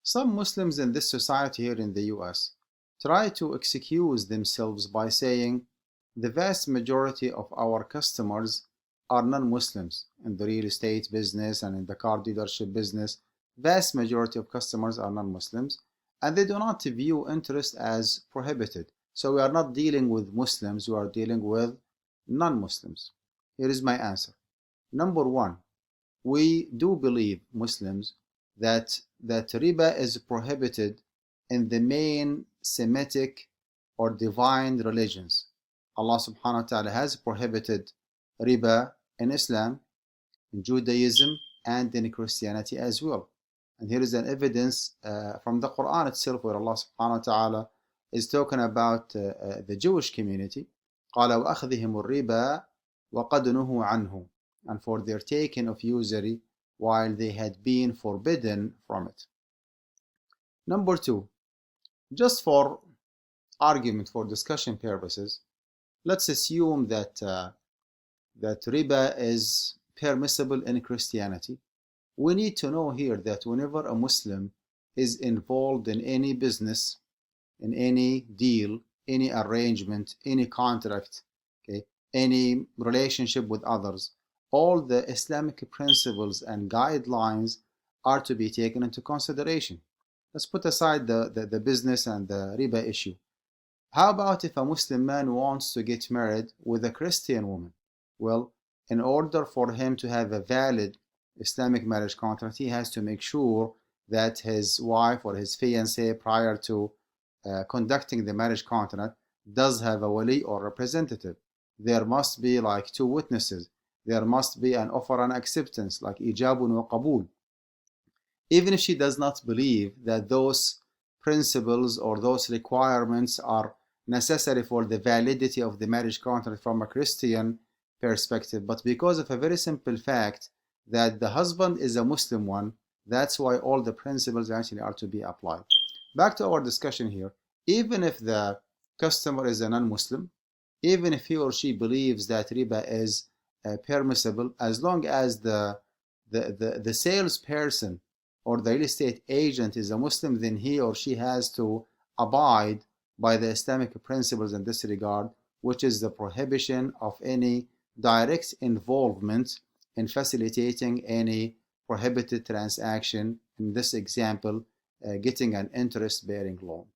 Some Muslims in this society here in the US try to excuse themselves by saying the vast majority of our customers are non-Muslims in the real estate business and in the car dealership business. Vast majority of customers are non-Muslims and they do not view interest as prohibited. So we are not dealing with Muslims, we are dealing with non-Muslims. Here is my answer. Number one, we do believe, Muslims, that riba is prohibited in the main Semitic or divine religions. Allah subhanahu wa ta'ala has prohibited riba in Islam, in Judaism, and in Christianity as well. And here is an evidence from the Quran itself, where Allah subhanahu wa ta'ala is talking about the Jewish community. قَالَ وَأَخْذِهِمُ الرِّبَا وَقَدْ نُهُوا عَنْهُ, and for their taking of usury while they had been forbidden from it. Number two, just for argument, for discussion purposes, let's assume that riba is permissible in Christianity. We need to know here that whenever a Muslim is involved in any business, in any deal, any arrangement, any contract, okay, any relationship with others, all the Islamic principles and guidelines are to be taken into consideration. Let's put aside the business and the riba issue. How about if a Muslim man wants to get married with a Christian woman? Well, in order for him to have a valid Islamic marriage contract, he has to make sure that his wife or his fiancée, prior to conducting the marriage contract, does have a wali or representative. There must be like two witnesses. There must be an offer and acceptance, like ijabun wa qabul. Even if she does not believe that those principles or those requirements are necessary for the validity of the marriage contract from a Christian perspective, but because of a very simple fact that the husband is a Muslim one, that's why all the principles actually are to be applied. Back to our discussion here. Even if the customer is a non-Muslim, even if he or she believes that riba is permissible, as long as the salesperson or the real estate agent is a Muslim, then he or she has to abide by the Islamic principles in this regard, which is the prohibition of any direct involvement in facilitating any prohibited transaction, in this example, getting an interest-bearing loan.